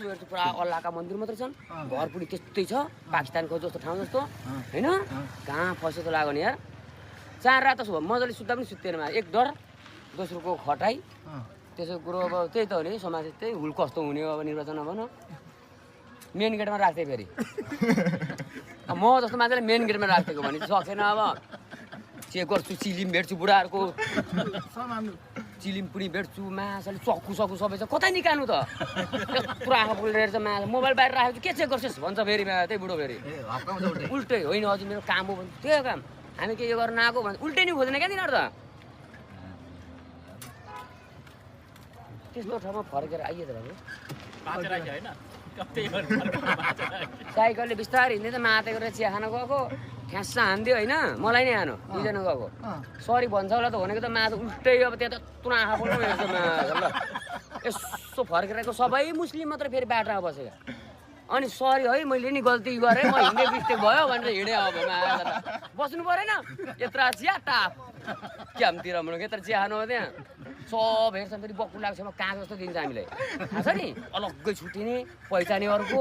हेर्छु पुरा अल्लाहका मन्दिर मात्रै छन् घर पनि त्यस्तै छ पाकिस्तानको जस्तो ठाउँ जस्तो होइन कहाँ फस्यो त लाग्यो नि यार 4 रात त मजाले सुत्दा पनि सुत्दैन एक डर दोस्रोको खटाइ त्यसो कुरो अब त्यही त हो नि समाज त्यही हुल कस्तो हुने हो अब निर्वाचन भन मेन गेटमा राख्थे फेरि म जस्तो मान्छेले मेन गेटमा राखिदिएको भने सकेन अब चेक गर्छु चिलिम भेट्छु बुढाहरूको चिलिम पनि भेट्छु माछाले चक्कु सबै छ कतै निकाल्नु त यत्रो आँखा पुलेर छ माछा मोबाइल बाहिर राखेको के चेक गर्छस् भन्छ फेरि त्यही बुढो फेरि उल्टै होइन हजुर मेरो काम हो भन्छ त्यही काम हामी के यो गर्न आएको भन्छ उल्टै नि खोज्दैन क्या तिनीहरू त त्यस्तो ठाउँमा फर्केर आइए त साइकलले बिस्तारै हिँड्दै त माते गरेर चिया खान गएको ठ्यास्सा हान्दियो होइन मलाई नै हानो दुईजना गएको सरी भन्छ होला त भनेको त माथि उल्टै अब त्यहाँ त तुना आँखा बोल्नु हेर्छ ल यसो फर्केर सबै मुस्लिम मात्रै फेरि बाटोमा बसेको अनि सरी है मैले नि गल्ती गरेँ म हिँड्ने मिस्टेक भयो भनेर हिँडेँ अब बस्नु परेन यत्र चिया टाप क्यामतिर भनेको यत्र चिया खानु हो त्यहाँ सब हेर्छन् फेरि बक्कु लाग्छ काँच जस्तो दिन्छ हामीलाई थाहा छ नि अलग्गै छुट्टिने पहिचाने अर्को